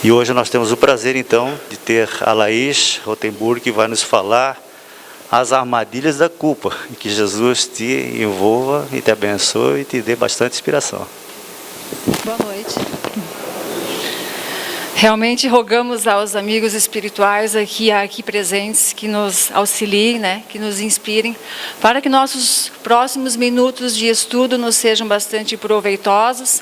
E hoje nós temos o prazer, então, de ter a Laís Rotenburg, que vai nos falar as armadilhas da culpa, e que Jesus te envolva e te abençoe e te dê bastante inspiração. Boa noite. Realmente rogamos aos amigos espirituais aqui presentes que nos auxiliem, né, que nos inspirem, para que nossos próximos minutos de estudo nos sejam bastante proveitosos,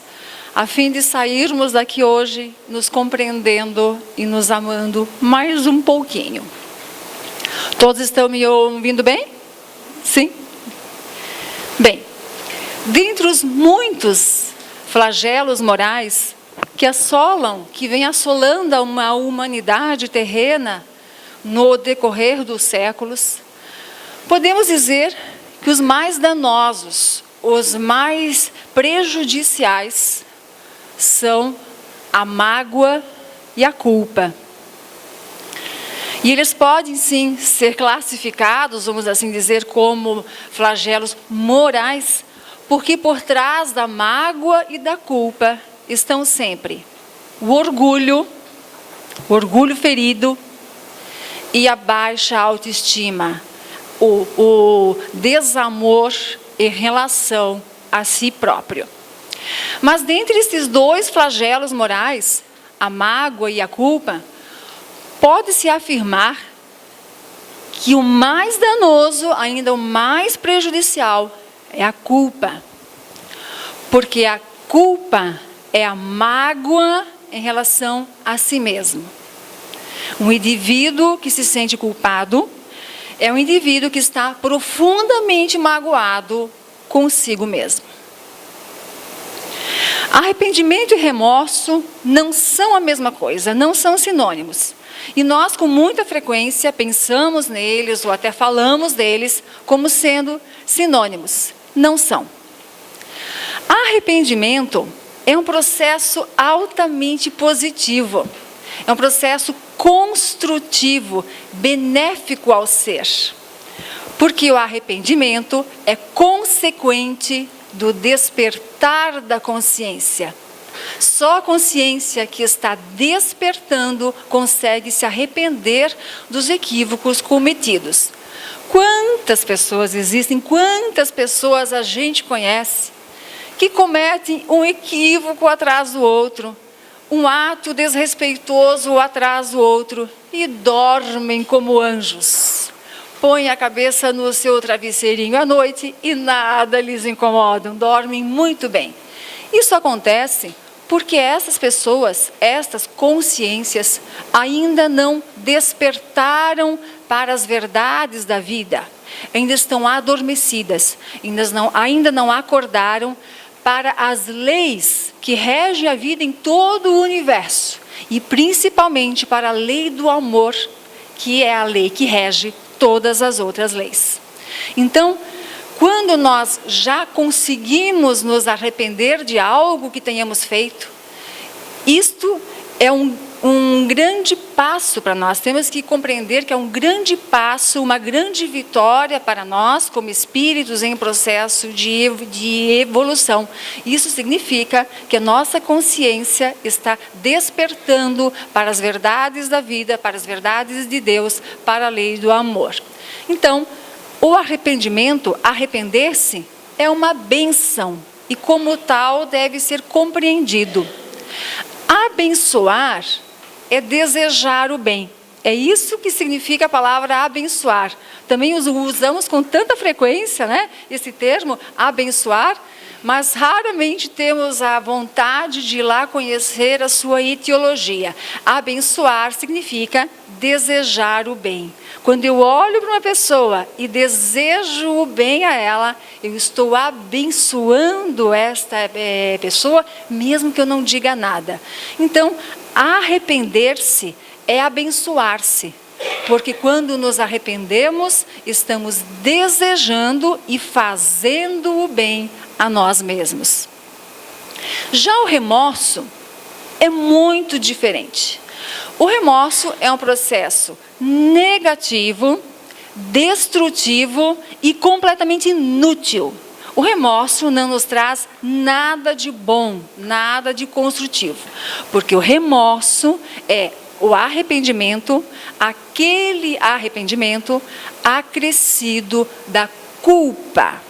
a fim de sairmos daqui hoje nos compreendendo e nos amando mais um pouquinho. Todos estão me ouvindo bem? Sim? Bem, dentre os muitos flagelos morais que vem assolando uma humanidade terrena no decorrer dos séculos, podemos dizer que os mais danosos, os mais prejudiciais, são a mágoa e a culpa. E eles podem sim ser classificados, vamos assim dizer, como flagelos morais, porque por trás da mágoa e da culpa estão sempre o orgulho ferido e a baixa autoestima, o desamor em relação a si próprio. Mas dentre esses dois flagelos morais, a mágoa e a culpa, pode-se afirmar que o mais danoso, ainda o mais prejudicial, é a culpa. Porque a culpa é a mágoa em relação a si mesmo. Um indivíduo que se sente culpado é um indivíduo que está profundamente magoado consigo mesmo. Arrependimento e remorso não são a mesma coisa, não são sinônimos. E nós, com muita frequência, pensamos neles ou até falamos deles como sendo sinônimos. Não são. Arrependimento é um processo altamente positivo. É um processo construtivo, benéfico ao ser. Porque o arrependimento é consequente do despertar da consciência. Só a consciência que está despertando consegue se arrepender dos equívocos cometidos. Quantas pessoas existem, quantas pessoas a gente conhece que cometem um equívoco atrás do outro, um ato desrespeitoso atrás do outro e dormem como anjos. Põem a cabeça no seu travesseirinho à noite e nada lhes incomoda, dormem muito bem. Isso acontece porque essas pessoas, estas consciências, ainda não despertaram para as verdades da vida. Ainda estão adormecidas, ainda não acordaram para as leis que regem a vida em todo o universo. E principalmente para a lei do amor, que é a lei que rege todas as outras leis. Então, quando nós já conseguimos nos arrepender de algo que tenhamos feito, isto é um grande passo para nós. Temos que compreender que é um grande passo, uma grande vitória para nós, como espíritos em processo de evolução. Isso significa que a nossa consciência está despertando para as verdades da vida, para as verdades de Deus, para a lei do amor. Então, o arrependimento, arrepender-se, é uma bênção e, como tal, deve ser compreendido. Abençoar é desejar o bem. É isso que significa a palavra abençoar. Também usamos com tanta frequência, né, esse termo, abençoar, mas raramente temos a vontade de ir lá conhecer a sua etiologia. Abençoar significa desejar o bem. Quando eu olho para uma pessoa e desejo o bem a ela, eu estou abençoando esta pessoa, mesmo que eu não diga nada. Então, arrepender-se é abençoar-se, porque quando nos arrependemos, estamos desejando e fazendo o bem a nós mesmos. Já o remorso é muito diferente. O remorso é um processo negativo, destrutivo e completamente inútil. O remorso não nos traz nada de bom, nada de construtivo, porque o remorso é o arrependimento, aquele arrependimento acrescido da culpa.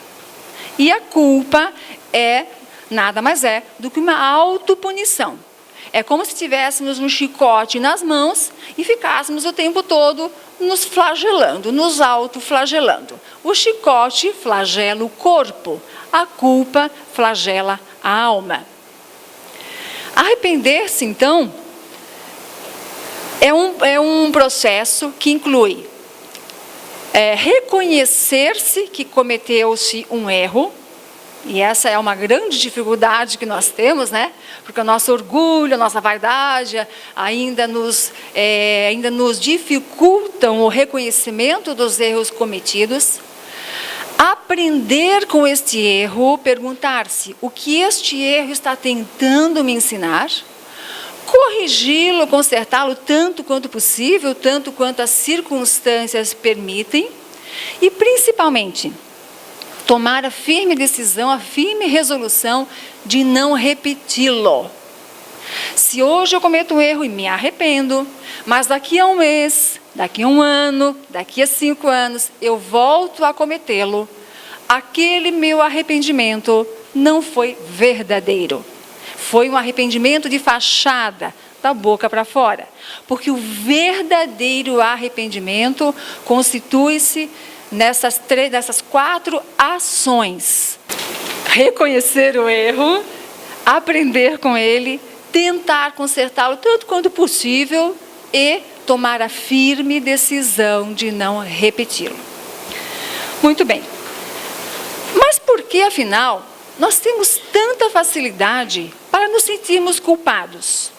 E a culpa nada mais é do que uma autopunição. É como se tivéssemos um chicote nas mãos e ficássemos o tempo todo nos flagelando, nos autoflagelando. O chicote flagela o corpo, a culpa flagela a alma. Arrepender-se, então, é um processo que inclui reconhecer-se que cometeu-se um erro. E essa é uma grande dificuldade que nós temos, né? Porque o nosso orgulho, a nossa vaidade ainda nos dificultam o reconhecimento dos erros cometidos. Aprender com este erro, perguntar-se o que este erro está tentando me ensinar, corrigi-lo, consertá-lo tanto quanto possível, tanto quanto as circunstâncias permitem, e principalmente tomar a firme decisão, a firme resolução de não repeti-lo. Se hoje eu cometo um erro e me arrependo, mas daqui a um mês, daqui a um ano, daqui a 5 anos, eu volto a cometê-lo, aquele meu arrependimento não foi verdadeiro. Foi um arrependimento de fachada, da boca para fora. Porque o verdadeiro arrependimento constitui-se nessas 4 ações: reconhecer o erro, aprender com ele, tentar consertá-lo tanto quanto possível e tomar a firme decisão de não repeti-lo. Muito bem. Mas por que, afinal, nós temos tanta facilidade para nos sentirmos culpados?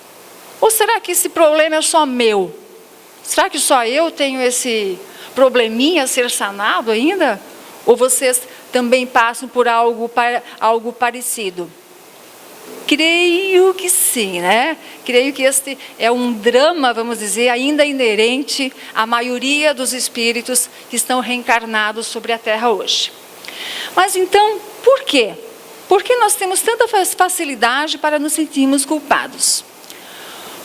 Ou será que esse problema é só meu? Será que só eu tenho esse probleminha a ser sanado ainda? Ou vocês também passam por algo parecido? Creio que sim, né? Creio que este é um drama, vamos dizer, ainda inerente à maioria dos espíritos que estão reencarnados sobre a Terra hoje. Mas então, por quê? Por que nós temos tanta facilidade para nos sentirmos culpados?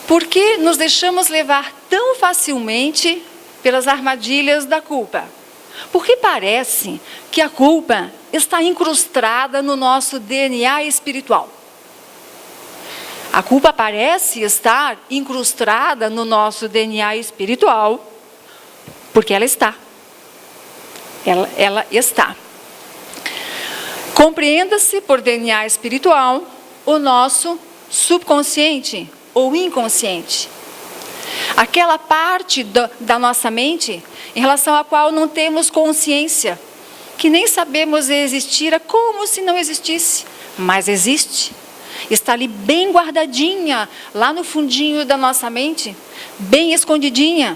Por que nos deixamos levar tão facilmente pelas armadilhas da culpa? Porque parece que a culpa está incrustada no nosso DNA espiritual. A culpa parece estar incrustada no nosso DNA espiritual, porque ela está. Ela está. Compreenda-se por DNA espiritual o nosso subconsciente ou inconsciente. Aquela parte da nossa mente em relação à qual não temos consciência, que nem sabemos existir, é como se não existisse, mas existe. Está ali bem guardadinha, lá no fundinho da nossa mente, bem escondidinha.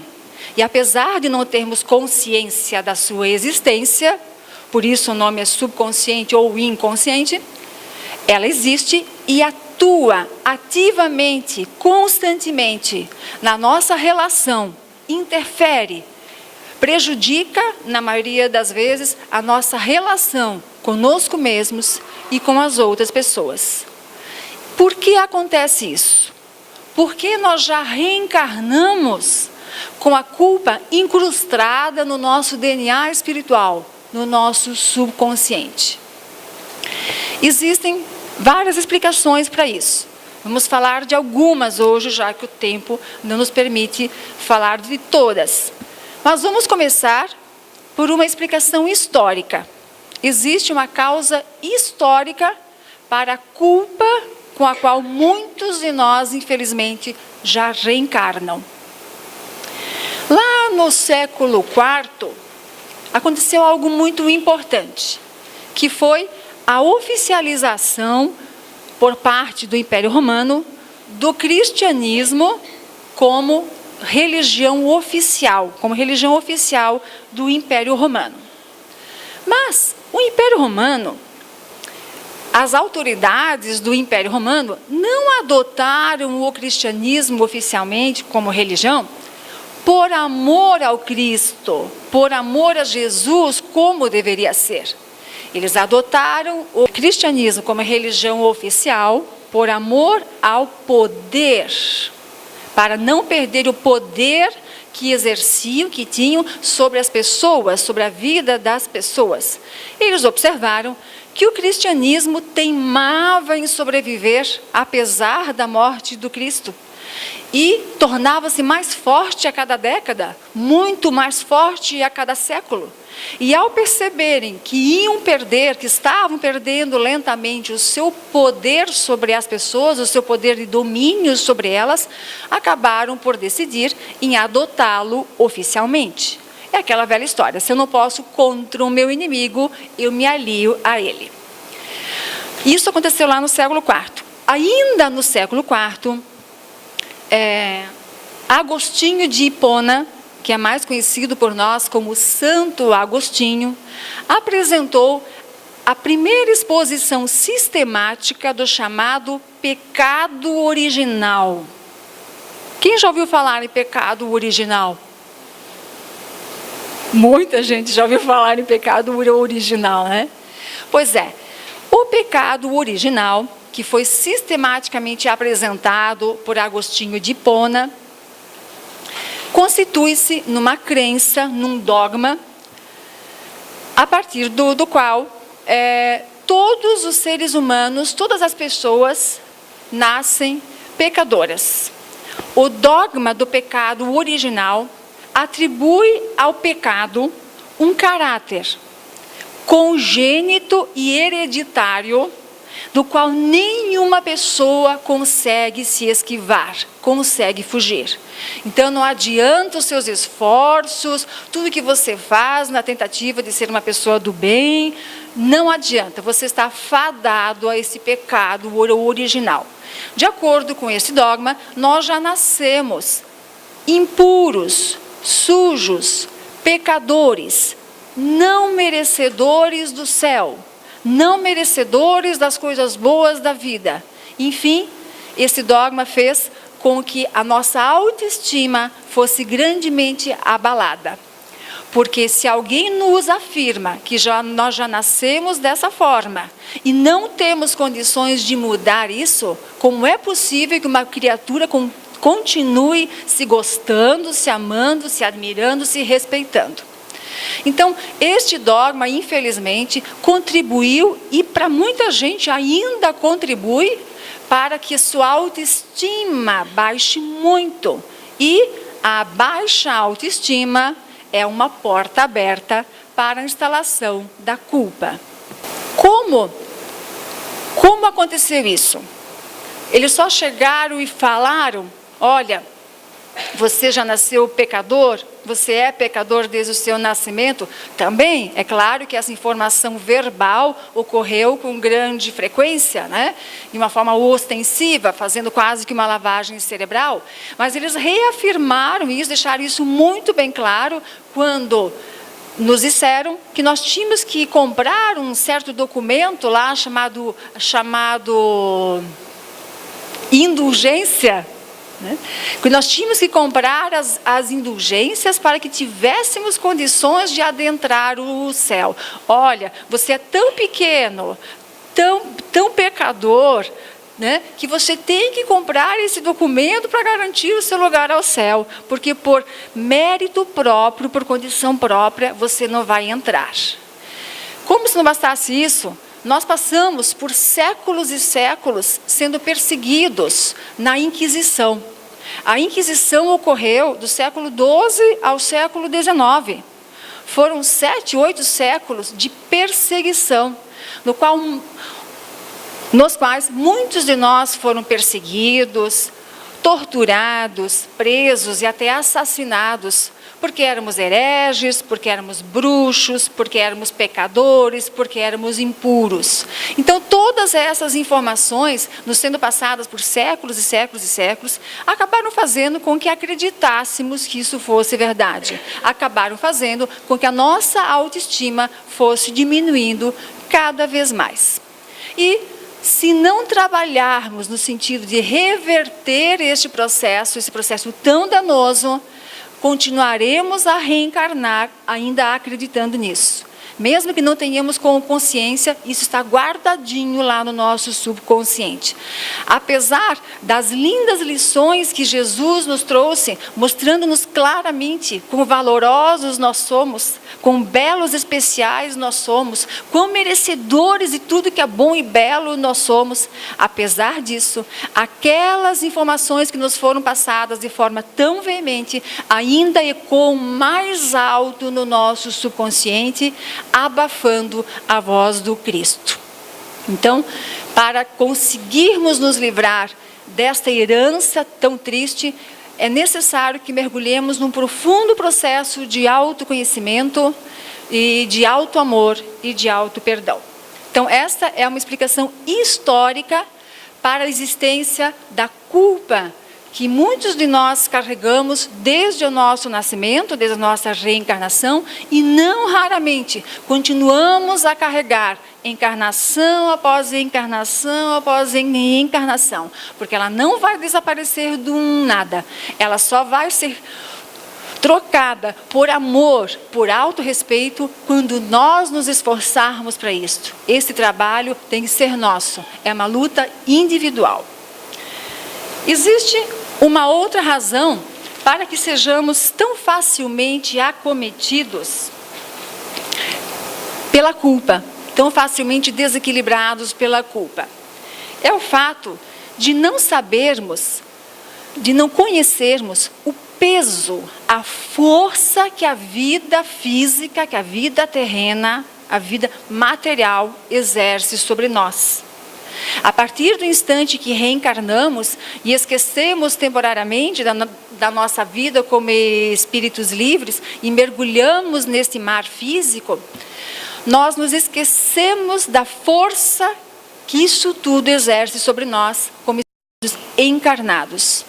E apesar de não termos consciência da sua existência, por isso o nome é subconsciente ou inconsciente, ela existe e atua ativamente, constantemente, na nossa relação, interfere, prejudica, na maioria das vezes, a nossa relação conosco mesmos e com as outras pessoas. Por que acontece isso? Porque nós já reencarnamos com a culpa incrustada no nosso DNA espiritual, no nosso subconsciente. Existem várias explicações para isso. Vamos falar de algumas hoje, já que o tempo não nos permite falar de todas. Mas vamos começar por uma explicação histórica. Existe uma causa histórica para a culpa com a qual muitos de nós, infelizmente, já reencarnam. Lá no século IV, aconteceu algo muito importante, que foi a oficialização por parte do Império Romano do cristianismo como religião oficial do Império Romano. Mas o Império Romano, as autoridades do Império Romano não adotaram o cristianismo oficialmente como religião por amor ao Cristo, por amor a Jesus, como deveria ser. Eles adotaram o cristianismo como religião oficial por amor ao poder, para não perder o poder que exerciam, que tinham sobre as pessoas, sobre a vida das pessoas. Eles observaram que o cristianismo teimava em sobreviver apesar da morte do Cristo e tornava-se mais forte a cada década, muito mais forte a cada século. E ao perceberem que iam perder, que estavam perdendo lentamente o seu poder sobre as pessoas, o seu poder de domínio sobre elas, acabaram por decidir em adotá-lo oficialmente. É aquela velha história, se eu não posso contra o meu inimigo, eu me alio a ele. Isso aconteceu lá no século IV. Ainda no século IV, Agostinho de Hipona, que é mais conhecido por nós como Santo Agostinho, apresentou a primeira exposição sistemática do chamado pecado original. Quem já ouviu falar em pecado original? Muita gente já ouviu falar em pecado original, né? Pois é, o pecado original, que foi sistematicamente apresentado por Agostinho de Hipona, constitui-se numa crença, num dogma, a partir do qual todos os seres humanos, todas as pessoas nascem pecadoras. O dogma do pecado original atribui ao pecado um caráter congênito e hereditário, do qual nenhuma pessoa consegue se esquivar, consegue fugir. Então não adianta os seus esforços, tudo que você faz na tentativa de ser uma pessoa do bem, não adianta, você está fadado a esse pecado original. De acordo com esse dogma, nós já nascemos impuros, sujos, pecadores, não merecedores do céu, não merecedores das coisas boas da vida. Enfim, esse dogma fez com que a nossa autoestima fosse grandemente abalada. Porque se alguém nos afirma que nós já nascemos dessa forma e não temos condições de mudar isso, como é possível que uma criatura continue se gostando, se amando, se admirando, se respeitando? Então, este dogma, infelizmente, contribuiu, e para muita gente ainda contribui, para que sua autoestima baixe muito. E a baixa autoestima é uma porta aberta para a instalação da culpa. Como aconteceu isso? Eles só chegaram e falaram: olha, você já nasceu pecador? Você é pecador desde o seu nascimento? Também, é claro que essa informação verbal ocorreu com grande frequência, né? De uma forma ostensiva, fazendo quase que uma lavagem cerebral. Mas eles reafirmaram isso, deixaram isso muito bem claro quando nos disseram que nós tínhamos que comprar um certo documento lá chamado indulgência, né? Que nós tínhamos que comprar as indulgências para que tivéssemos condições de adentrar o céu. Olha, você é tão pequeno, tão pecador, né, que você tem que comprar esse documento para garantir o seu lugar ao céu, porque por mérito próprio, por condição própria, você não vai entrar. Como se não bastasse isso, nós passamos por séculos e séculos sendo perseguidos na Inquisição. A Inquisição ocorreu do século XII ao século XIX. Foram 7, 8 séculos de perseguição, nos quais muitos de nós foram perseguidos, torturados, presos e até assassinados, porque éramos hereges, porque éramos bruxos, porque éramos pecadores, porque éramos impuros. Então, todas essas informações, nos sendo passadas por séculos e séculos e séculos, acabaram fazendo com que acreditássemos que isso fosse verdade. Acabaram fazendo com que a nossa autoestima fosse diminuindo cada vez mais. E se não trabalharmos no sentido de reverter esse processo tão danoso, continuaremos a reencarnar ainda acreditando nisso. Mesmo que não tenhamos como consciência, isso está guardadinho lá no nosso subconsciente. Apesar das lindas lições que Jesus nos trouxe, mostrando-nos claramente quão valorosos nós somos, quão belos e especiais nós somos, quão merecedores de tudo que é bom e belo nós somos, apesar disso, aquelas informações que nos foram passadas de forma tão veemente, ainda ecoam mais alto no nosso subconsciente, abafando a voz do Cristo. Então, para conseguirmos nos livrar desta herança tão triste, é necessário que mergulhemos num profundo processo de autoconhecimento e de auto-amor e de auto-perdão. Então, esta é uma explicação histórica para a existência da culpa que muitos de nós carregamos desde o nosso nascimento, desde a nossa reencarnação, e não raramente continuamos a carregar encarnação após encarnação após encarnação, porque ela não vai desaparecer do nada, ela só vai ser trocada por amor, por autorrespeito, quando nós nos esforçarmos para isto. Esse trabalho tem que ser nosso, é uma luta individual. Existe uma outra razão para que sejamos tão facilmente acometidos pela culpa, tão facilmente desequilibrados pela culpa. É o fato de não sabermos, de não conhecermos o peso, a força que a vida física, que a vida terrena, a vida material exerce sobre nós. A partir do instante que reencarnamos e esquecemos temporariamente da nossa vida como espíritos livres e mergulhamos neste mar físico, nós nos esquecemos da força que isso tudo exerce sobre nós como espíritos encarnados.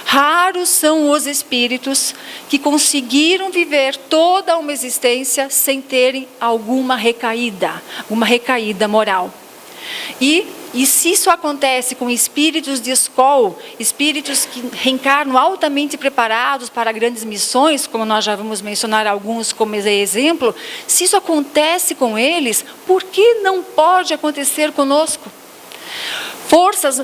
Raros são os espíritos que conseguiram viver toda uma existência sem terem alguma recaída, uma recaída moral. E se isso acontece com espíritos de escola, espíritos que reencarnam altamente preparados para grandes missões, como nós já vamos mencionar alguns como exemplo, se isso acontece com eles, por que não pode acontecer conosco? Forças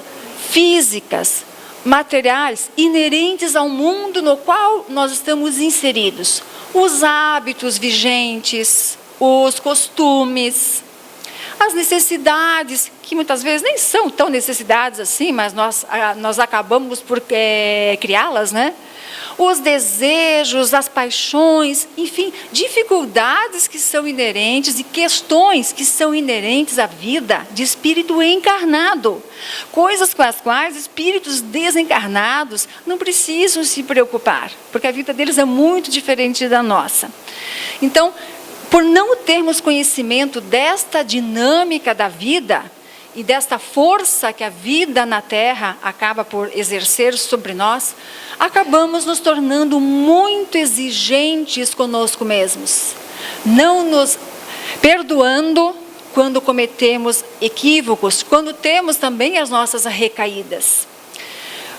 físicas, materiais, inerentes ao mundo no qual nós estamos inseridos. Os hábitos vigentes, os costumes, as necessidades, que muitas vezes nem são tão necessidades assim, mas nós acabamos por criá-las, né? Os desejos, as paixões, enfim, dificuldades que são inerentes e questões que são inerentes à vida de espírito encarnado. Coisas com as quais espíritos desencarnados não precisam se preocupar, porque a vida deles é muito diferente da nossa. Então, por não termos conhecimento desta dinâmica da vida e desta força que a vida na Terra acaba por exercer sobre nós, acabamos nos tornando muito exigentes conosco mesmos, não nos perdoando quando cometemos equívocos, quando temos também as nossas recaídas.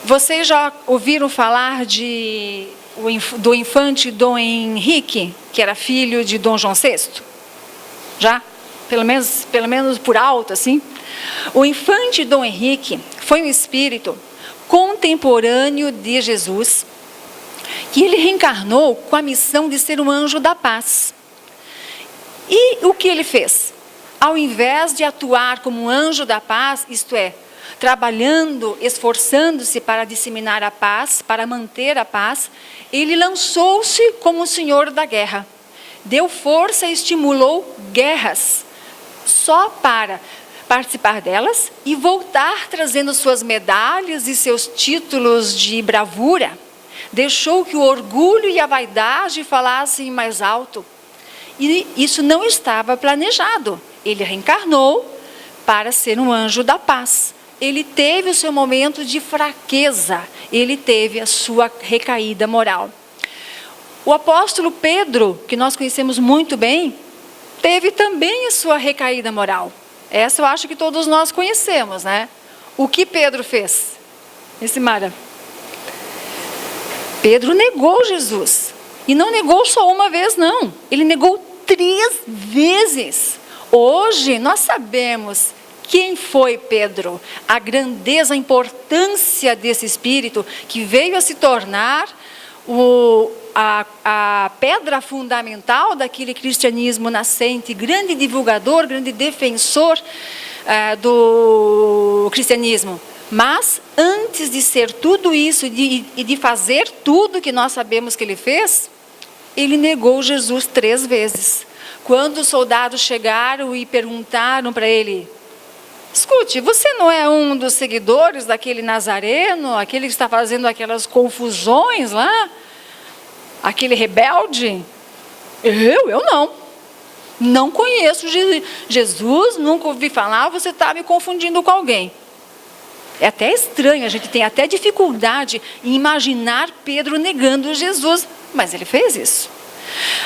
Vocês já ouviram falar do infante Dom Henrique, que era filho de Dom João VI? Já? Pelo menos por alto, assim. O infante Dom Henrique foi um espírito contemporâneo de Jesus, que ele reencarnou com a missão de ser um anjo da paz. E o que ele fez? Ao invés de atuar como um anjo da paz, isto é, trabalhando, esforçando-se para disseminar a paz, para manter a paz, ele lançou-se como o senhor da guerra. Deu força e estimulou guerras, só para participar delas e voltar trazendo suas medalhas e seus títulos de bravura. Deixou que o orgulho e a vaidade falassem mais alto. E isso não estava planejado. Ele reencarnou para ser um anjo da paz. Ele teve o seu momento de fraqueza, ele teve a sua recaída moral. O apóstolo Pedro, que nós conhecemos muito bem, teve também a sua recaída moral. Essa eu acho que todos nós conhecemos, né? O que Pedro fez? Mara? Pedro negou Jesus. E não negou só uma vez, não. Ele negou 3 vezes. Hoje nós sabemos quem foi Pedro, a grandeza, a importância desse Espírito que veio a se tornar a pedra fundamental daquele cristianismo nascente, grande divulgador, grande defensor do cristianismo. Mas antes de ser tudo isso e de fazer tudo que nós sabemos que ele fez, ele negou Jesus 3 vezes. Quando os soldados chegaram e perguntaram para ele: escute, você não é um dos seguidores daquele Nazareno, aquele que está fazendo aquelas confusões lá? Aquele rebelde? Eu não. Não conheço Jesus, nunca ouvi falar, você está me confundindo com alguém. É até estranho, a gente tem até dificuldade em imaginar Pedro negando Jesus, mas ele fez isso.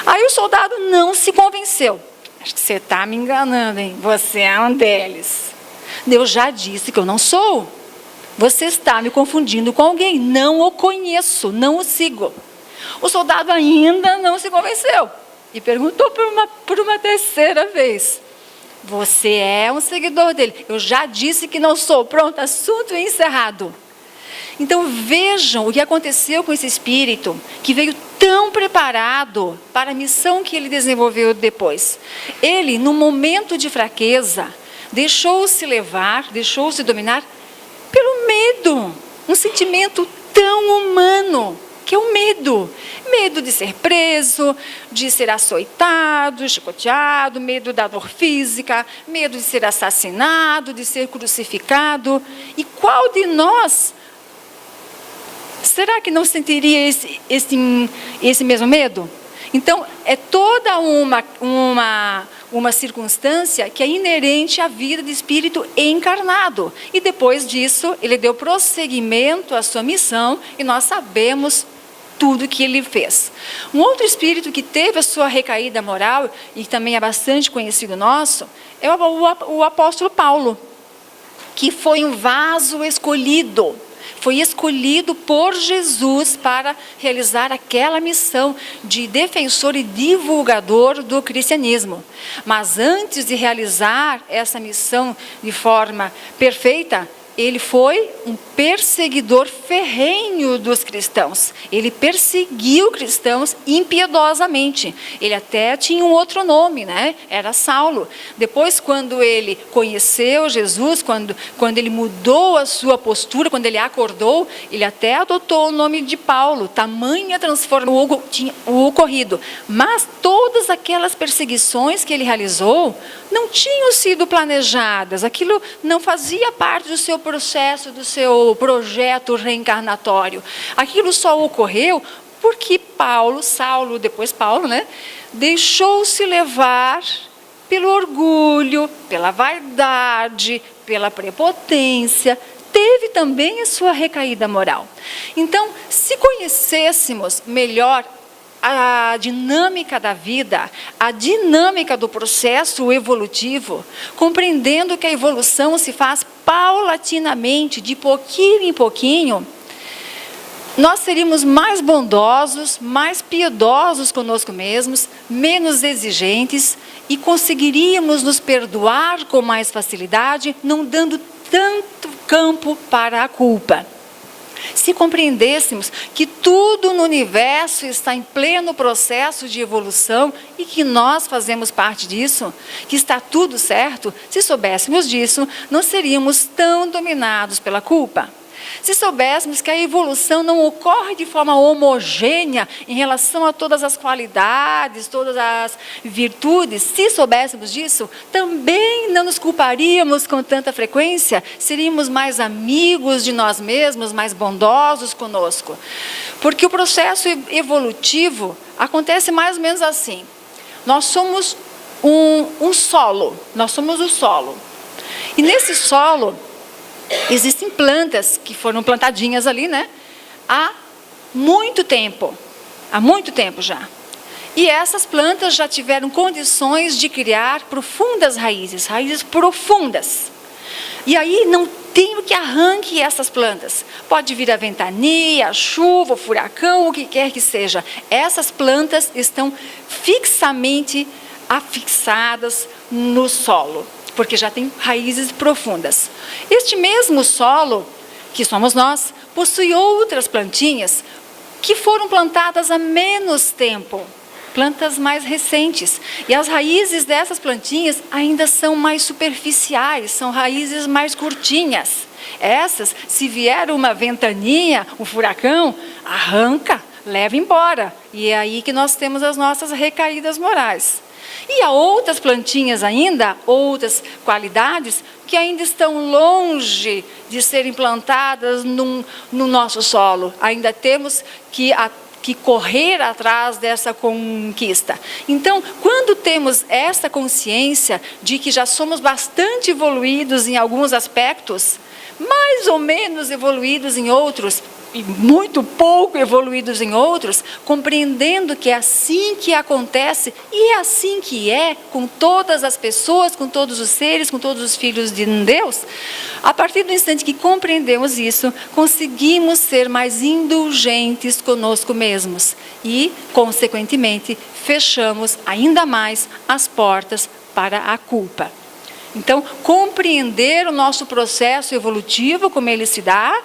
Aí o soldado não se convenceu. Acho que você está me enganando, hein? Você é um deles. Eu já disse que eu não sou. Você está me confundindo com alguém. Não o conheço, não o sigo. O soldado ainda não se convenceu e perguntou por uma 3ª vez: você é um seguidor dele? Eu já disse que não sou. Pronto, assunto encerrado. Então vejam o que aconteceu com esse espírito que veio tão preparado para a missão que ele desenvolveu depois. Ele, no momento de fraqueza, deixou-se levar, deixou-se dominar pelo medo, um sentimento tão humano, que é o medo. Medo de ser preso, de ser açoitado, chicoteado, medo da dor física, medo de ser assassinado, de ser crucificado. E qual de nós será que não sentiria esse mesmo medo? Então, é toda uma circunstância que é inerente à vida de espírito encarnado. E depois disso, ele deu prosseguimento à sua missão e nós sabemos tudo que ele fez. Um outro espírito que teve a sua recaída moral e também é bastante conhecido nosso, é o apóstolo Paulo, que foi um vaso escolhido. Foi escolhido por Jesus para realizar aquela missão de defensor e divulgador do cristianismo. Mas antes de realizar essa missão de forma perfeita, ele foi um perseguidor ferrenho dos cristãos. Ele perseguiu cristãos impiedosamente. Ele até tinha um outro nome, né? Era Saulo. Depois, quando ele conheceu Jesus, quando ele mudou a sua postura, quando ele acordou, ele até adotou o nome de Paulo. Tamanha transformação tinha o ocorrido. Mas todas aquelas perseguições que ele realizou não tinham sido planejadas. Aquilo não fazia parte do seu processo, do seu projeto reencarnatório. Aquilo só ocorreu porque Saulo, depois Paulo, né, deixou-se levar pelo orgulho, pela vaidade, pela prepotência, teve também a sua recaída moral. Então, se conhecêssemos melhor a dinâmica da vida, a dinâmica do processo evolutivo, compreendendo que a evolução se faz paulatinamente, de pouquinho em pouquinho, nós seríamos mais bondosos, mais piedosos conosco mesmos, menos exigentes e conseguiríamos nos perdoar com mais facilidade, não dando tanto campo para a culpa. Se compreendêssemos que tudo no universo está em pleno processo de evolução e que nós fazemos parte disso, que está tudo certo, se soubéssemos disso, não seríamos tão dominados pela culpa. Se soubéssemos que a evolução não ocorre de forma homogênea em relação a todas as qualidades, todas as virtudes, se soubéssemos disso, também não nos culparíamos com tanta frequência, seríamos mais amigos de nós mesmos, mais bondosos conosco. Porque o processo evolutivo acontece mais ou menos assim. Nós somos um solo, nós somos o solo. E nesse solo existem plantas que foram plantadinhas ali, né? Há muito tempo já. E essas plantas já tiveram condições de criar profundas raízes profundas. E aí não tem o que arranque essas plantas. Pode vir a ventania, a chuva, o furacão, o que quer que seja. Essas plantas estão fixamente afixadas no solo, porque já tem raízes profundas. Este mesmo solo, que somos nós, possui outras plantinhas que foram plantadas há menos tempo, plantas mais recentes. E as raízes dessas plantinhas ainda são mais superficiais, são raízes mais curtinhas. Essas, se vier uma ventania, um furacão, arranca, leva embora. E é aí que nós temos as nossas recaídas morais. E há outras plantinhas ainda, outras qualidades, que ainda estão longe de serem plantadas no nosso solo. Ainda temos que correr atrás dessa conquista. Então, quando temos essa consciência de que já somos bastante evoluídos em alguns aspectos, mais ou menos evoluídos em outros, e muito pouco evoluídos em outros, compreendendo que é assim que acontece e é assim que é com todas as pessoas, com todos os seres, com todos os filhos de Deus, a partir do instante que compreendemos isso, conseguimos ser mais indulgentes conosco mesmos e, consequentemente, fechamos ainda mais as portas para a culpa. Então, compreender o nosso processo evolutivo, como ele se dá,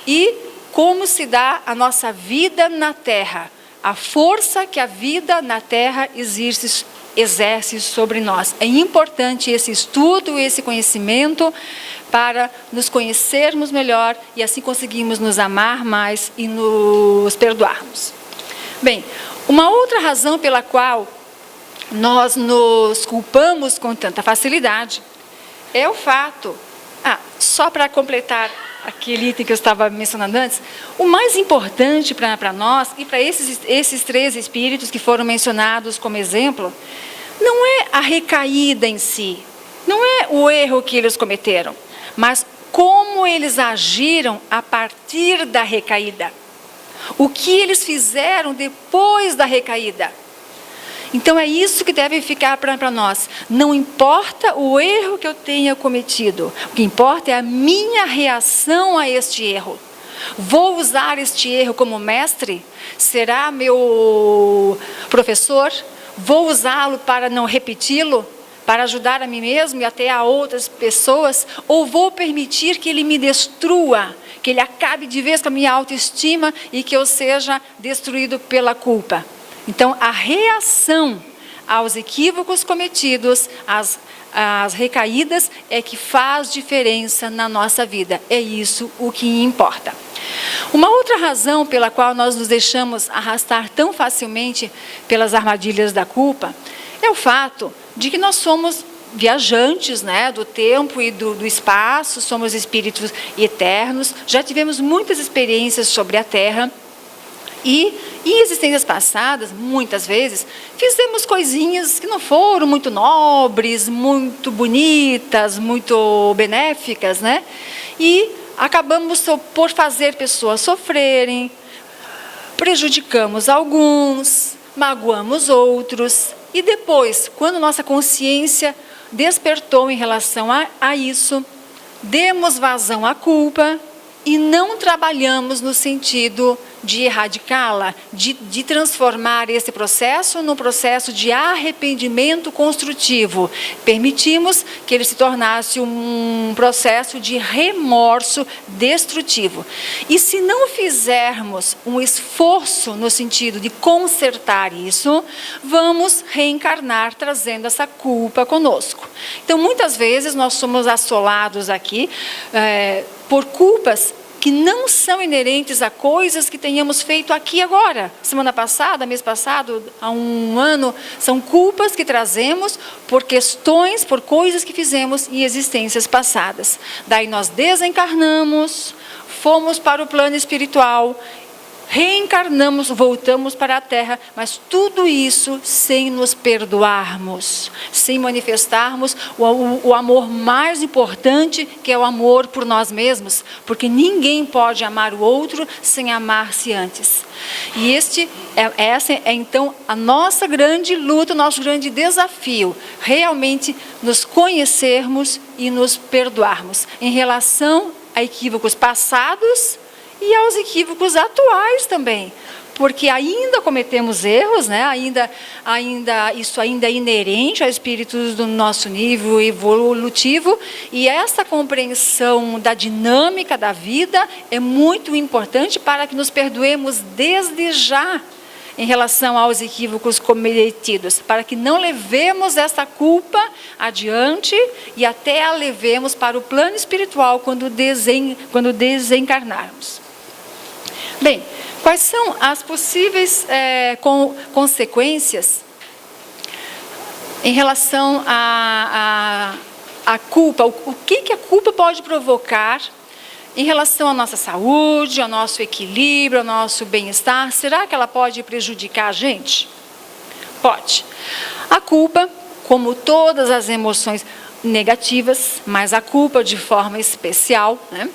e como se dá a nossa vida na Terra, a força que a vida na Terra exerce sobre nós. É importante esse estudo, esse conhecimento, para nos conhecermos melhor e assim conseguirmos nos amar mais e nos perdoarmos. Bem, uma outra razão pela qual nós nos culpamos com tanta facilidade é o fato, só para completar aquele item que eu estava mencionando antes, o mais importante para nós e para esses três espíritos que foram mencionados como exemplo, não é a recaída em si, não é o erro que eles cometeram, mas como eles agiram a partir da recaída, o que eles fizeram depois da recaída. Então é isso que deve ficar para nós. Não importa o erro que eu tenha cometido, o que importa é a minha reação a este erro. Vou usar este erro como mestre? Será meu professor? Vou usá-lo para não repeti-lo? Para ajudar a mim mesmo e até a outras pessoas? Ou vou permitir que ele me destrua, que ele acabe de vez com a minha autoestima e que eu seja destruído pela culpa? Então, a reação aos equívocos cometidos, às recaídas, é que faz diferença na nossa vida. É isso o que importa. Uma outra razão pela qual nós nos deixamos arrastar tão facilmente pelas armadilhas da culpa é o fato de que nós somos viajantes, né, do tempo e do espaço, somos espíritos eternos, já tivemos muitas experiências sobre a Terra. E em existências passadas, muitas vezes, fizemos coisinhas que não foram muito nobres, muito bonitas, muito benéficas, né? E acabamos por fazer pessoas sofrerem, prejudicamos alguns, magoamos outros. E depois, quando nossa consciência despertou em relação a isso, demos vazão à culpa e não trabalhamos no sentido de erradicá-la, de transformar esse processo num processo de arrependimento construtivo. Permitimos que ele se tornasse um processo de remorso destrutivo. E se não fizermos um esforço no sentido de consertar isso, vamos reencarnar trazendo essa culpa conosco. Então, muitas vezes nós somos assolados aqui por culpas que não são inerentes a coisas que tenhamos feito aqui e agora. Semana passada, mês passado, há um ano, são culpas que trazemos por questões, por coisas que fizemos em existências passadas. Daí nós desencarnamos, fomos para o plano espiritual, reencarnamos, voltamos para a Terra, mas tudo isso sem nos perdoarmos, sem manifestarmos o amor mais importante, que é o amor por nós mesmos, porque ninguém pode amar o outro sem amar-se antes. E essa é então a nossa grande luta, o nosso grande desafio, realmente nos conhecermos e nos perdoarmos em relação a equívocos passados e aos equívocos atuais também. porque ainda cometemos erros, né? Isso ainda é inerente a espíritos do nosso nível evolutivo, e essa compreensão da dinâmica da vida é muito importante para que nos perdoemos desde já em relação aos equívocos cometidos, para que não levemos essa culpa adiante e até a levemos para o plano espiritual quando desencarnarmos. Bem, quais são as possíveis consequências em relação à culpa? O que a culpa pode provocar em relação à nossa saúde, ao nosso equilíbrio, ao nosso bem-estar? Será que ela pode prejudicar a gente? Pode. A culpa, como todas as emoções negativas, mas a culpa de forma especial, né?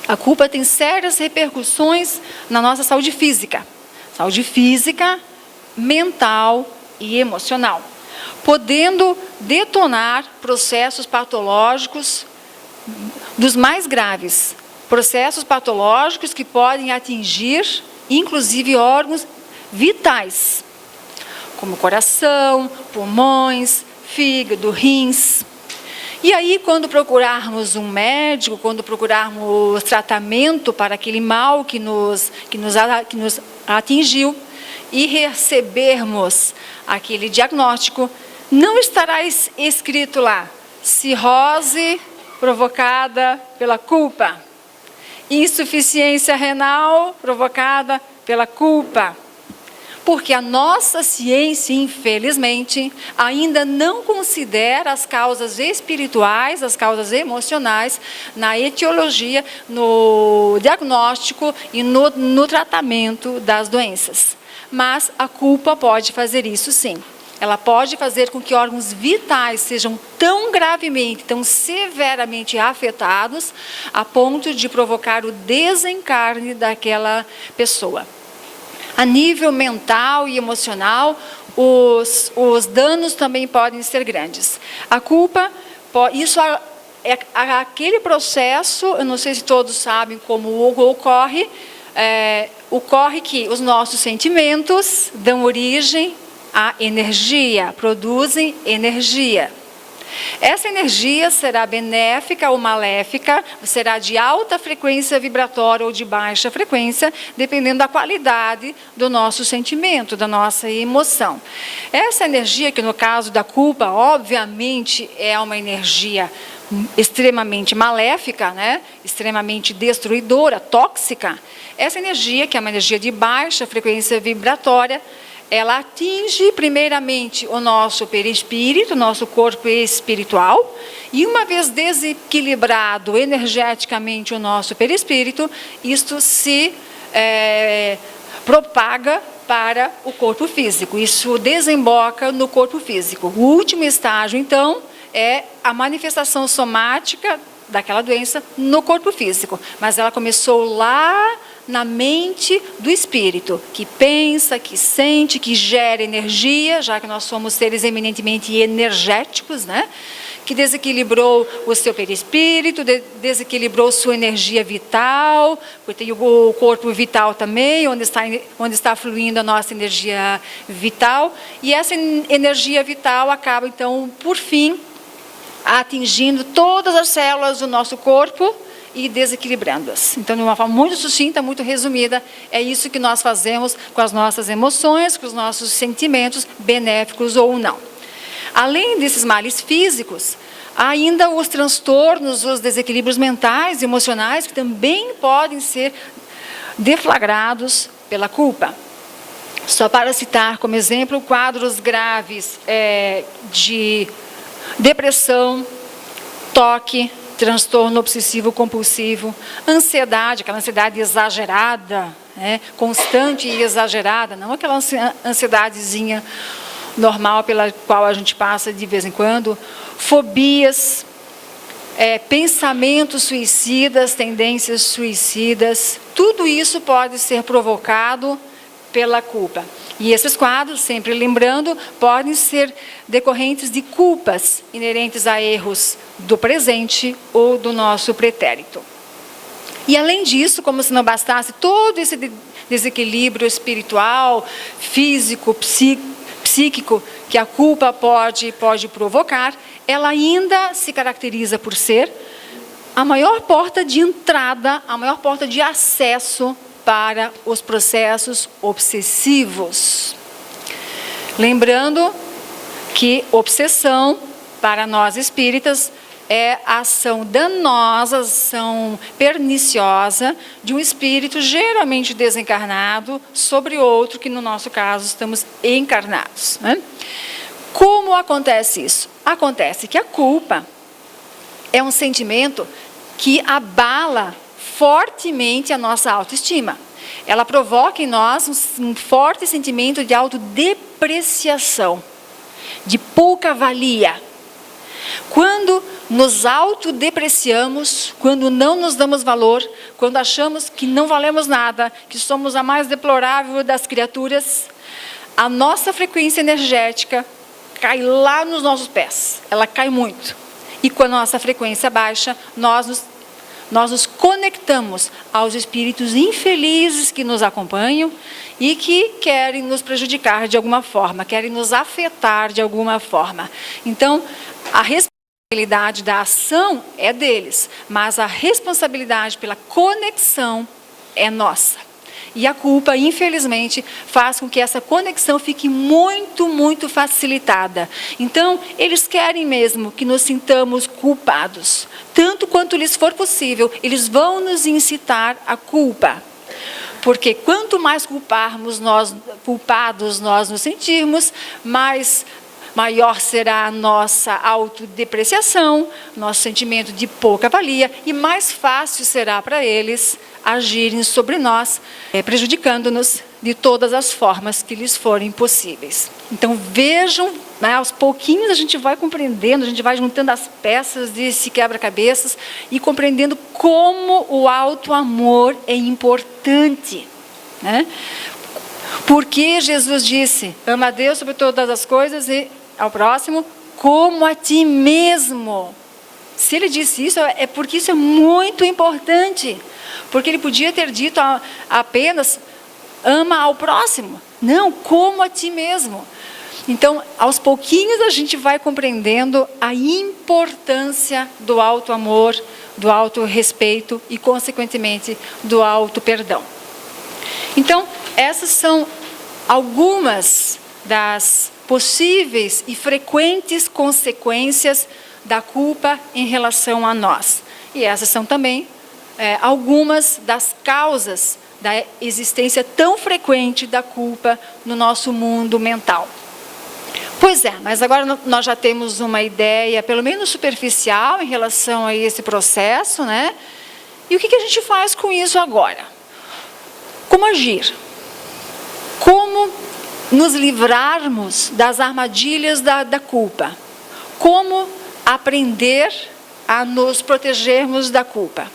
A culpa tem sérias repercussões na nossa saúde física, mental e emocional, podendo detonar processos patológicos dos mais graves, processos patológicos que podem atingir, inclusive, órgãos vitais, como coração, pulmões, fígado, rins. E aí, quando procurarmos um médico, quando procurarmos tratamento para aquele mal que nos atingiu e recebermos aquele diagnóstico, não estará escrito lá, cirrose provocada pela culpa, insuficiência renal provocada pela culpa. Porque a nossa ciência, infelizmente, ainda não considera as causas espirituais, as causas emocionais, na etiologia, no diagnóstico e no tratamento das doenças. Mas a culpa pode fazer isso, sim. Ela pode fazer com que órgãos vitais sejam tão gravemente, tão severamente afetados, a ponto de provocar o desencarne daquela pessoa. A nível mental e emocional, os danos também podem ser grandes. A culpa, isso é aquele processo, eu não sei se todos sabem como ocorre, ocorre que os nossos sentimentos dão origem à energia, produzem energia. Essa energia será benéfica ou maléfica, será de alta frequência vibratória ou de baixa frequência, dependendo da qualidade do nosso sentimento, da nossa emoção. Essa energia, que no caso da culpa, obviamente é uma energia extremamente maléfica, né? Extremamente destruidora, tóxica. Essa energia, que é uma energia de baixa frequência vibratória, ela atinge primeiramente o nosso perispírito, o nosso corpo espiritual, e uma vez desequilibrado energeticamente o nosso perispírito, isto se propaga para o corpo físico, isso desemboca no corpo físico. O último estágio, então, é a manifestação somática daquela doença no corpo físico, mas ela começou lá na mente do espírito, que pensa, que sente, que gera energia, já que nós somos seres eminentemente energéticos, né? Que desequilibrou o seu perispírito, desequilibrou sua energia vital, porque tem o corpo vital também, onde está fluindo a nossa energia vital, e essa energia vital acaba, então, por fim, atingindo todas as células do nosso corpo e desequilibrando-as. Então, de uma forma muito sucinta, muito resumida, é isso que nós fazemos com as nossas emoções, com os nossos sentimentos, benéficos ou não. Além desses males físicos, há ainda os transtornos, os desequilíbrios mentais e emocionais, que também podem ser deflagrados pela culpa. Só para citar como exemplo, quadros graves de depressão, toque, transtorno obsessivo compulsivo, ansiedade, aquela ansiedade exagerada, né, constante e exagerada, não aquela ansiedadezinha normal pela qual a gente passa de vez em quando, fobias, pensamentos suicidas, tendências suicidas, tudo isso pode ser provocado pela culpa. E esses quadros, sempre lembrando, podem ser decorrentes de culpas inerentes a erros do presente ou do nosso pretérito. E além disso, como se não bastasse todo esse desequilíbrio espiritual, físico, psíquico que a culpa pode provocar, ela ainda se caracteriza por ser a maior porta de entrada, a maior porta de acesso para os processos obsessivos. Lembrando que obsessão, para nós espíritas, é a ação danosa, ação perniciosa de um espírito geralmente desencarnado sobre outro, que no nosso caso estamos encarnados, né? Como acontece isso? Acontece que a culpa é um sentimento que abala fortemente a nossa autoestima. Ela provoca em nós um forte sentimento de autodepreciação, de pouca valia. Quando nos autodepreciamos, quando não nos damos valor, quando achamos que não valemos nada, que somos a mais deplorável das criaturas, a nossa frequência energética cai lá nos nossos pés. Ela cai muito. E quando a nossa frequência baixa, nós nos conectamos aos espíritos infelizes que nos acompanham e que querem nos prejudicar de alguma forma, querem nos afetar de alguma forma. Então, a responsabilidade da ação é deles, mas a responsabilidade pela conexão é nossa. E a culpa, infelizmente, faz com que essa conexão fique muito, muito facilitada. Então, eles querem mesmo que nos sintamos culpados. Tanto quanto lhes for possível, eles vão nos incitar à culpa. Porque quanto mais culpados nós nos sentirmos, maior será a nossa autodepreciação, nosso sentimento de pouca valia, e mais fácil será para eles agirem sobre nós, prejudicando-nos de todas as formas que lhes forem possíveis. Então vejam, né, aos pouquinhos a gente vai compreendendo, a gente vai juntando as peças desse quebra-cabeças e compreendendo como o auto-amor é importante, né? Porque Jesus disse, ama a Deus sobre todas as coisas e ao próximo como a ti mesmo. Se ele disse isso, é porque isso é muito importante. Porque ele podia ter dito apenas, ama ao próximo. Não, como a ti mesmo. Então, aos pouquinhos a gente vai compreendendo a importância do auto-amor, do auto-respeito e, consequentemente, do auto-perdão. Então, essas são algumas das possíveis e frequentes consequências da culpa em relação a nós. E essas são também algumas das causas da existência tão frequente da culpa no nosso mundo mental. Pois é, mas agora nós já temos uma ideia, pelo menos superficial, em relação a esse processo, né? E o que a gente faz com isso agora? Como agir? Como nos livrarmos das armadilhas da culpa? Como aprender a nos protegermos da culpa?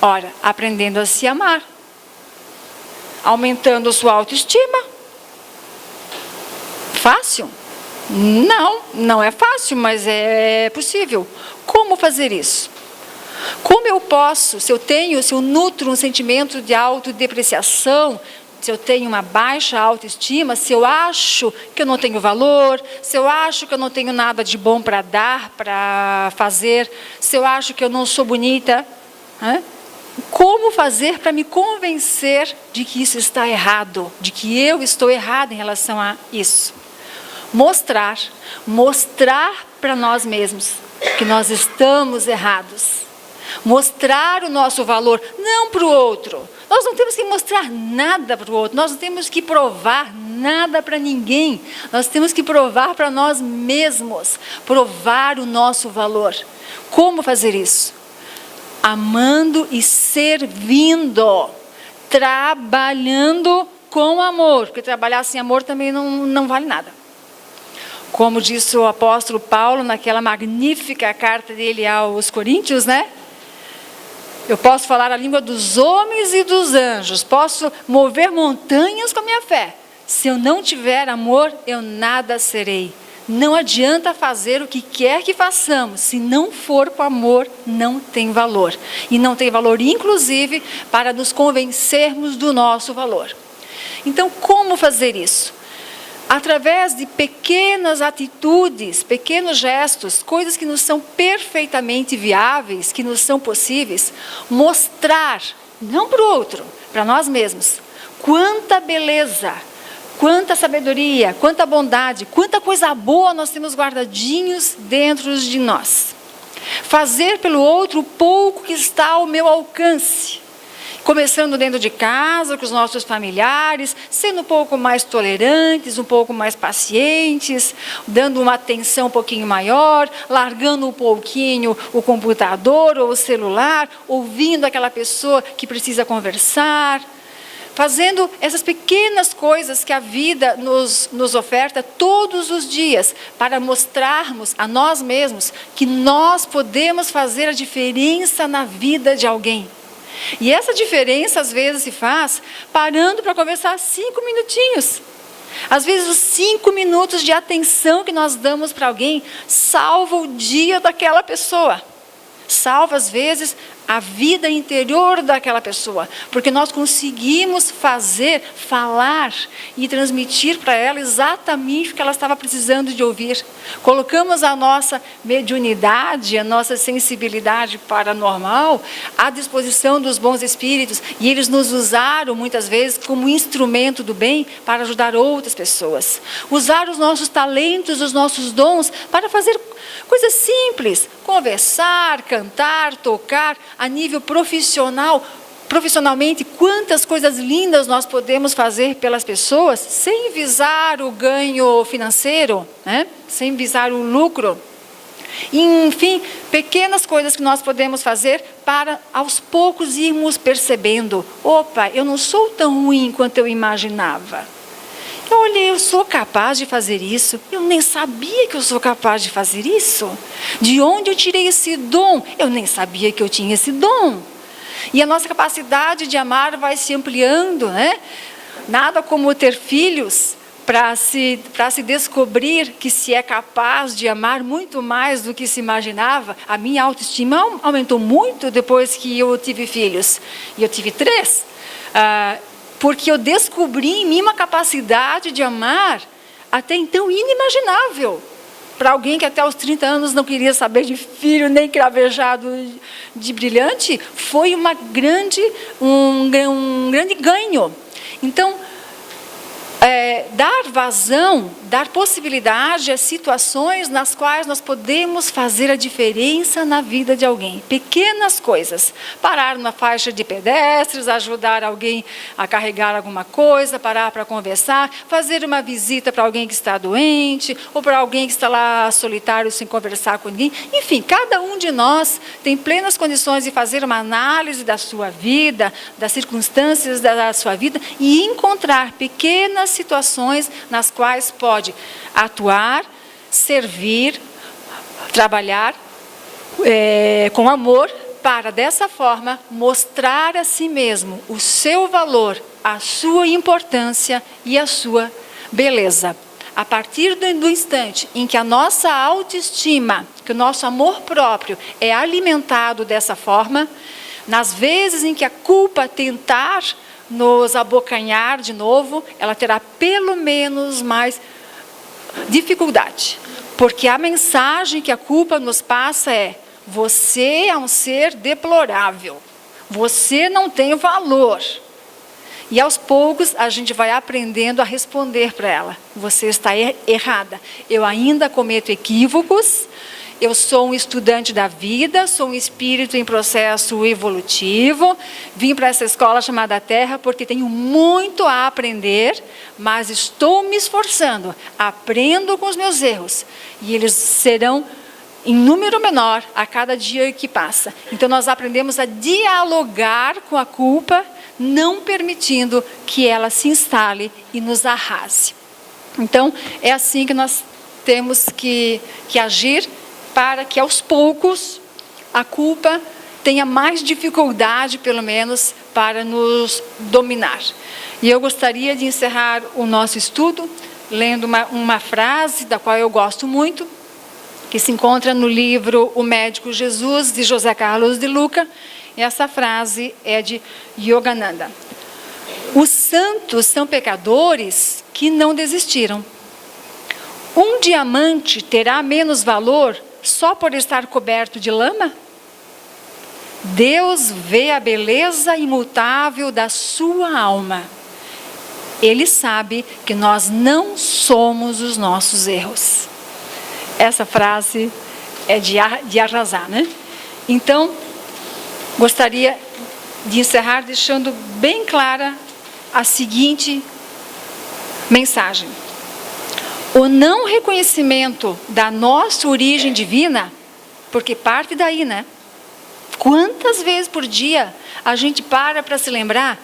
Ora, aprendendo a se amar, aumentando a sua autoestima. Fácil? Não é fácil, mas é possível. Como fazer isso? Como eu posso, se eu nutro um sentimento de autodepreciação, se eu tenho uma baixa autoestima, se eu acho que eu não tenho valor, se eu acho que eu não tenho nada de bom para dar, para fazer, se eu acho que eu não sou bonita, como fazer para me convencer de que isso está errado, de que eu estou errada em relação a isso? Mostrar para nós mesmos que nós estamos errados. Mostrar o nosso valor, não para o outro. Nós não temos que mostrar nada para o outro, nós não temos que provar nada para ninguém. Nós temos que provar para nós mesmos, provar o nosso valor. Como fazer isso? Amando e servindo, trabalhando com amor, porque trabalhar sem amor também não vale nada. Como disse o apóstolo Paulo naquela magnífica carta dele aos Coríntios, né? Eu posso falar a língua dos homens e dos anjos, posso mover montanhas com a minha fé. Se eu não tiver amor, eu nada serei. Não adianta fazer o que quer que façamos, se não for com amor, não tem valor. E não tem valor, inclusive, para nos convencermos do nosso valor. Então, como fazer isso? Através de pequenas atitudes, pequenos gestos, coisas que nos são perfeitamente viáveis, que nos são possíveis, mostrar, não para o outro, para nós mesmos, quanta beleza, quanta sabedoria, quanta bondade, quanta coisa boa nós temos guardadinhos dentro de nós. Fazer pelo outro o pouco que está ao meu alcance. Começando dentro de casa, com os nossos familiares, sendo um pouco mais tolerantes, um pouco mais pacientes, dando uma atenção um pouquinho maior, largando um pouquinho o computador ou o celular, ouvindo aquela pessoa que precisa conversar. Fazendo essas pequenas coisas que a vida nos oferta todos os dias, para mostrarmos a nós mesmos que nós podemos fazer a diferença na vida de alguém. E essa diferença às vezes se faz parando para conversar 5 minutinhos. Às vezes os 5 minutos de atenção que nós damos para alguém salva o dia daquela pessoa. Salva às vezes a vida interior daquela pessoa, porque nós conseguimos falar e transmitir para ela exatamente o que ela estava precisando de ouvir. Colocamos a nossa mediunidade, a nossa sensibilidade paranormal à disposição dos bons espíritos, e eles nos usaram muitas vezes como instrumento do bem para ajudar outras pessoas. Usar os nossos talentos, os nossos dons para fazer coisas simples, conversar, cantar, tocar, a nível profissional. Profissionalmente, quantas coisas lindas nós podemos fazer pelas pessoas, sem visar o ganho financeiro, né? Sem visar o lucro. Enfim, pequenas coisas que nós podemos fazer para, aos poucos, irmos percebendo: opa, eu não sou tão ruim quanto eu imaginava. Olha, eu sou capaz de fazer isso. Eu nem sabia que eu sou capaz de fazer isso. De onde eu tirei esse dom? Eu nem sabia que eu tinha esse dom. E a nossa capacidade de amar vai se ampliando, né? Nada como ter filhos para se descobrir que se é capaz de amar muito mais do que se imaginava. A minha autoestima aumentou muito depois que eu tive filhos. E eu tive 3. Porque eu descobri em mim uma capacidade de amar até então inimaginável. Para alguém que até aos 30 anos não queria saber de filho, nem cravejado de brilhante, foi um grande ganho. Então, dar vazão, dar possibilidade a situações nas quais nós podemos fazer a diferença na vida de alguém. Pequenas coisas. Parar numa faixa de pedestres, ajudar alguém a carregar alguma coisa, parar para conversar, fazer uma visita para alguém que está doente, ou para alguém que está lá solitário sem conversar com ninguém. Enfim, cada um de nós tem plenas condições de fazer uma análise da sua vida, das circunstâncias da sua vida, e encontrar pequenas situações nas quais pode atuar, servir, trabalhar com amor, para dessa forma mostrar a si mesmo o seu valor, a sua importância e a sua beleza. A partir do instante em que a nossa autoestima, que o nosso amor próprio é alimentado dessa forma, nas vezes em que a culpa tentar nos abocanhar de novo, ela terá pelo menos mais dificuldade. Porque a mensagem que a culpa nos passa é: você é um ser deplorável, você não tem valor. E aos poucos a gente vai aprendendo a responder para ela: você está errada, eu ainda cometo equívocos, eu sou um estudante da vida, sou um espírito em processo evolutivo, vim para essa escola chamada Terra porque tenho muito a aprender, mas estou me esforçando, aprendo com os meus erros, e eles serão em número menor a cada dia que passa. Então nós aprendemos a dialogar com a culpa, não permitindo que ela se instale e nos arrase. Então é assim que nós temos que agir, para que aos poucos a culpa tenha mais dificuldade, pelo menos, para nos dominar. E eu gostaria de encerrar o nosso estudo lendo uma frase da qual eu gosto muito, que se encontra no livro O Médico Jesus, de José Carlos de Luca. E essa frase é de Yogananda. Os santos são pecadores que não desistiram. Um diamante terá menos valor só por estar coberto de lama? Deus vê a beleza imutável da sua alma. Ele sabe que nós não somos os nossos erros. Essa frase é de arrasar, né? Então, gostaria de encerrar deixando bem clara a seguinte mensagem. O não reconhecimento da nossa origem divina, porque parte daí, né? Quantas vezes por dia a gente para se lembrar,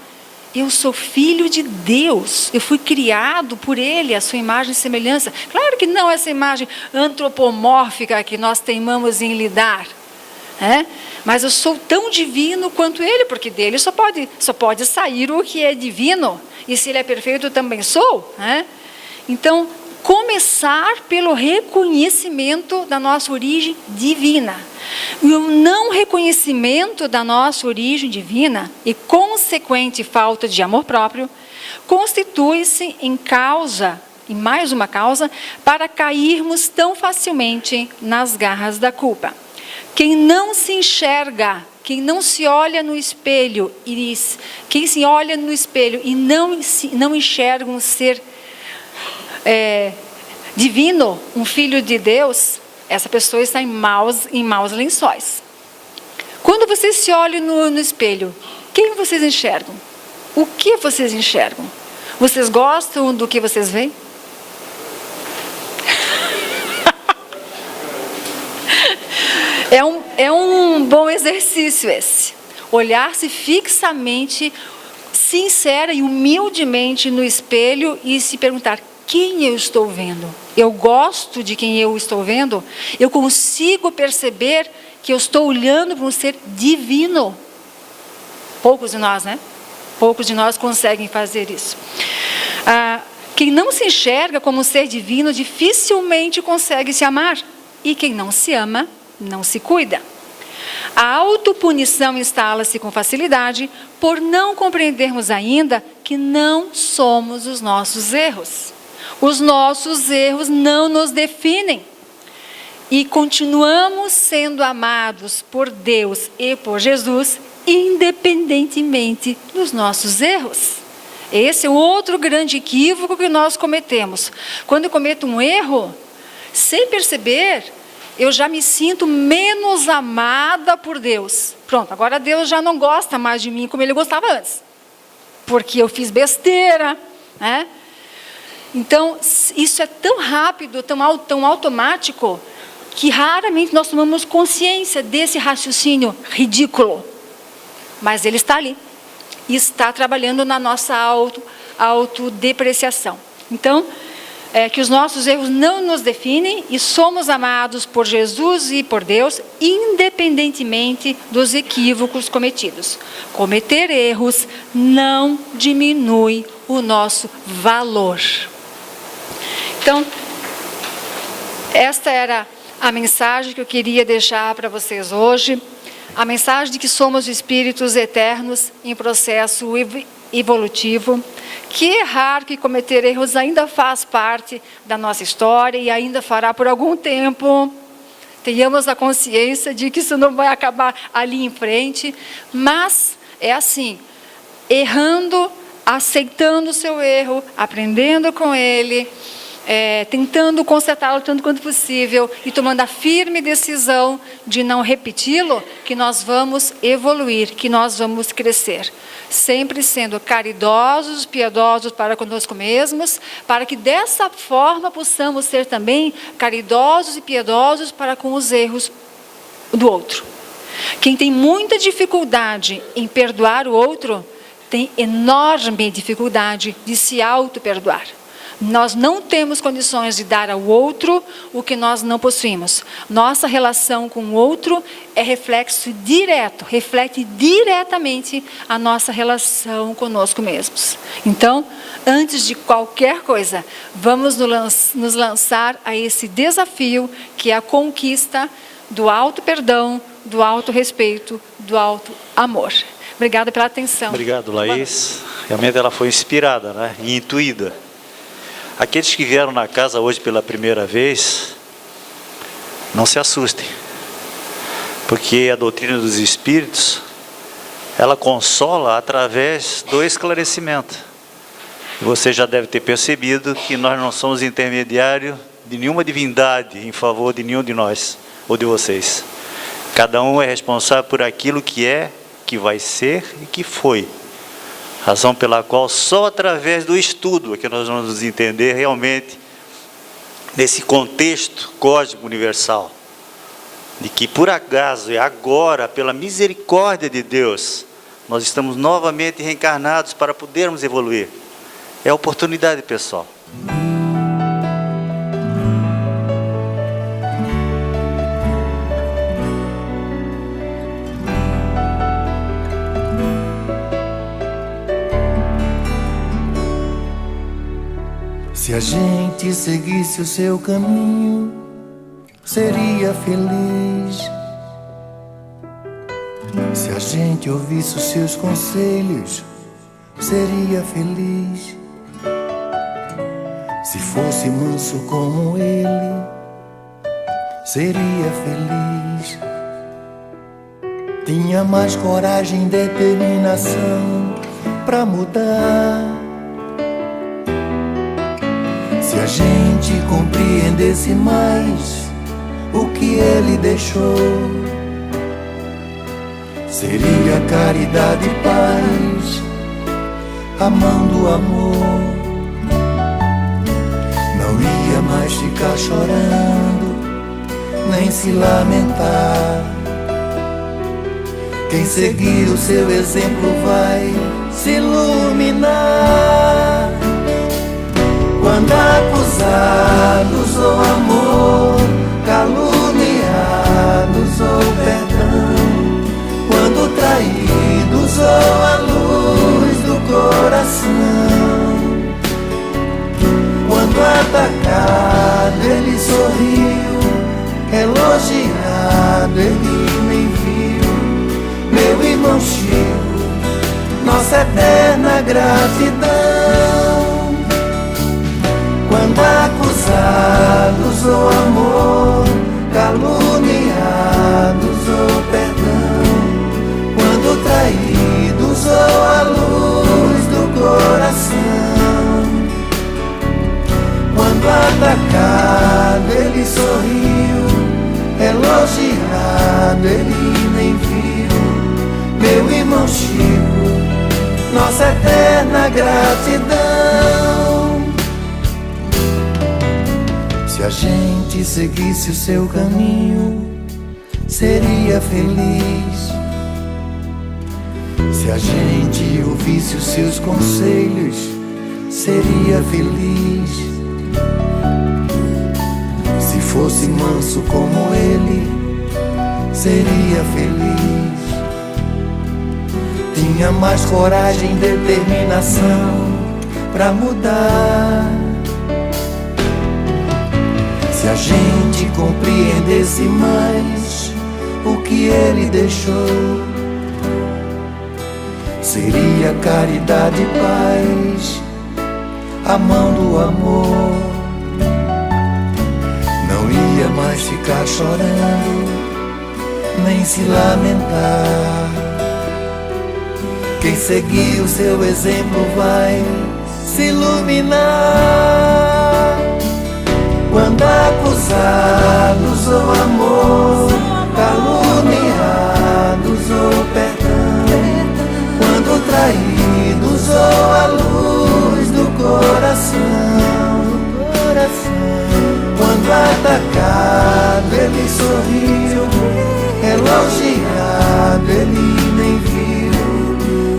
eu sou filho de Deus, eu fui criado por Ele, a sua imagem e semelhança. Claro que não essa imagem antropomórfica que nós teimamos em lidar, né? Mas eu sou tão divino quanto Ele, porque dele só pode sair o que é divino, e se Ele é perfeito eu também sou, né? Então, começar pelo reconhecimento da nossa origem divina. E o não reconhecimento da nossa origem divina e consequente falta de amor próprio constitui-se em mais uma causa para cairmos tão facilmente nas garras da culpa. Quem não se enxerga, quem não se olha no espelho, quem se olha no espelho e não enxerga um ser divino, um filho de Deus, essa pessoa está em maus lençóis. Quando vocês se olham no espelho, quem vocês enxergam? O que vocês enxergam? Vocês gostam do que vocês veem? É um bom exercício esse. Olhar-se fixamente, sincera e humildemente no espelho e se perguntar: quem eu estou vendo? Eu gosto de quem eu estou vendo? Eu consigo perceber que eu estou olhando para um ser divino? Poucos de nós, né? Poucos de nós conseguem fazer isso. Quem não se enxerga como um ser divino dificilmente consegue se amar. E quem não se ama, não se cuida. A autopunição instala-se com facilidade por não compreendermos ainda que não somos os nossos erros. Os nossos erros não nos definem. E continuamos sendo amados por Deus e por Jesus, independentemente dos nossos erros. Esse é outro grande equívoco que nós cometemos. Quando eu cometo um erro, sem perceber, eu já me sinto menos amada por Deus. Pronto, agora Deus já não gosta mais de mim como Ele gostava antes. Porque eu fiz besteira, né? Então, isso é tão rápido, tão automático, que raramente nós tomamos consciência desse raciocínio ridículo. Mas ele está ali. E está trabalhando na nossa autodepreciação. Então, que os nossos erros não nos definem e somos amados por Jesus e por Deus, independentemente dos equívocos cometidos. Cometer erros não diminui o nosso valor. Então, esta era a mensagem que eu queria deixar para vocês hoje. A mensagem de que somos espíritos eternos em processo evolutivo, que errar, que cometer erros ainda faz parte da nossa história e ainda fará por algum tempo. Tenhamos a consciência de que isso não vai acabar ali em frente, mas é assim, errando, aceitando o seu erro, aprendendo com ele, tentando consertá-lo tanto quanto possível e tomando a firme decisão de não repeti-lo, que nós vamos evoluir, que nós vamos crescer. Sempre sendo caridosos, piedosos para conosco mesmos, para que dessa forma possamos ser também caridosos e piedosos para com os erros do outro. Quem tem muita dificuldade em perdoar o outro, tem enorme dificuldade de se auto-perdoar. Nós não temos condições de dar ao outro o que nós não possuímos. Nossa relação com o outro é reflexo direto, reflete diretamente a nossa relação conosco mesmos. Então, antes de qualquer coisa, vamos nos lançar a esse desafio que é a conquista do auto-perdão, do auto-respeito, do auto-amor. Obrigada pela atenção. Obrigado, Laís. Realmente ela foi inspirada, né? E intuída. Aqueles que vieram na casa hoje pela primeira vez, não se assustem. Porque a doutrina dos Espíritos, ela consola através do esclarecimento. Você já deve ter percebido que nós não somos intermediários de nenhuma divindade em favor de nenhum de nós ou de vocês. Cada um é responsável por aquilo que é, que vai ser e que foi. Razão pela qual só através do estudo é que nós vamos nos entender realmente nesse contexto cósmico universal. De que por acaso e agora, pela misericórdia de Deus, nós estamos novamente reencarnados para podermos evoluir. É a oportunidade, pessoal. Se a gente seguisse o seu caminho, seria feliz. Se a gente ouvisse os seus conselhos, seria feliz. Se fosse manso como ele, seria feliz. Tinha mais coragem e determinação pra mudar. Se a gente compreendesse mais o que ele deixou, seria caridade e paz, amando o amor. Não ia mais ficar chorando, nem se lamentar. Quem seguir o seu exemplo vai se iluminar. Quando acusados ou amor, caluniados ou perdão, quando traídos ou a luz do coração, quando atacado ele sorriu, elogiado ele nem viu. Meu irmão Chico, nossa eterna gratidão. Quando acusados ou amor, caluniados ou perdão, quando traídos ou a luz do coração, quando atacado ele sorriu, elogiado ele nem viu. Meu irmão Chico, nossa eterna gratidão. Se a gente seguisse o seu caminho, seria feliz. Se a gente ouvisse os seus conselhos, seria feliz. Se fosse manso como ele, seria feliz. Tinha mais coragem e determinação pra mudar. Se a gente compreendesse mais o que ele deixou, seria caridade e paz, amando o amor. Não ia mais ficar chorando, nem se lamentar. Quem seguir o seu exemplo vai se iluminar. Quando acusados ou amor, caluniados ou perdão, quando traídos ou a luz do coração, quando atacado ele sorriu, elogiado ele nem viu.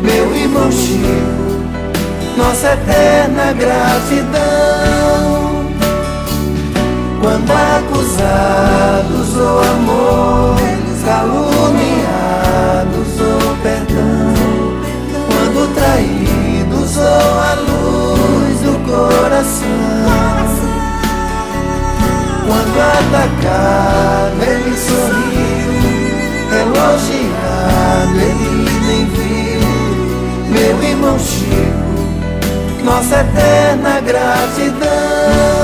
Meu irmão Chico, nossa nossa eterna gratidão. Quando acusados ou amor, caluniados ou perdão, quando traídos ou a luz do coração, quando atacado ele sorriu, elogiado ele nem viu. Meu irmão Chico, nossa eterna gratidão.